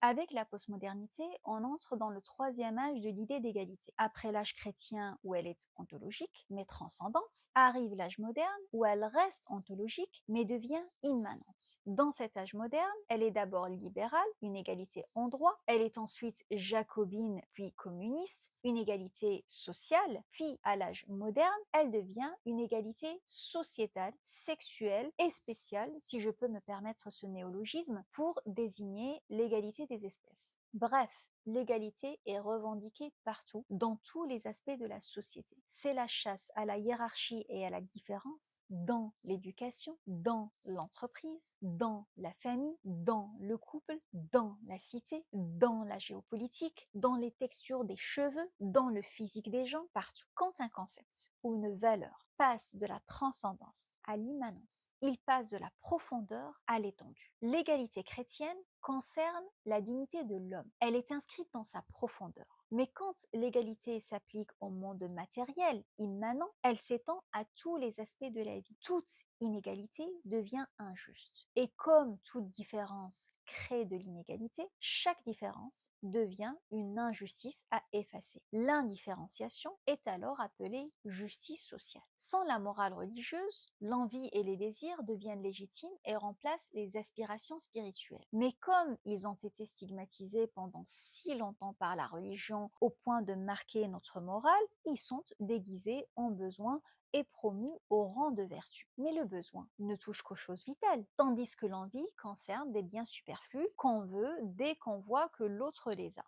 Avec la postmodernité, on entre dans le troisième âge de l'idée d'égalité. Après l'âge chrétien où elle est ontologique mais transcendante, arrive l'âge moderne où elle reste ontologique mais devient immanente. Dans cet âge moderne, elle est d'abord libérale, une égalité en droit, elle est ensuite jacobine puis communiste, une égalité sociale, puis à l'âge moderne, elle devient une égalité sociétale, sexuelle et spéciale, si je peux me permettre ce néologisme, pour désigner l'égalité des espèces. Bref, l'égalité est revendiquée partout, dans tous les aspects de la société. C'est la chasse à la hiérarchie et à la différence dans l'éducation, dans l'entreprise, dans la famille, dans le couple, dans la cité, dans la géopolitique, dans les textures des cheveux, dans le physique des gens, partout. Quand un concept ou une valeur passe de la transcendance à l'immanence, il passe de la profondeur à l'étendue. L'égalité chrétienne concerne la dignité de l'homme. Elle est inscrite dans sa profondeur. Mais quand l'égalité s'applique au monde matériel, immanent, elle s'étend à tous les aspects de la vie. Toute inégalité devient injuste. Et comme toute différence crée de l'inégalité, chaque différence devient une injustice à effacer. L'indifférenciation est alors appelée justice sociale. Sans la morale religieuse, l'envie et les désirs deviennent légitimes et remplacent les aspirations spirituelles. Mais comme ils ont été stigmatisés pendant si longtemps par la religion au point de marquer notre morale, ils sont déguisés en besoins et promu au rang de vertu. Mais le besoin ne touche qu'aux choses vitales, tandis que l'envie concerne des biens superflus qu'on veut dès qu'on voit que l'autre les a.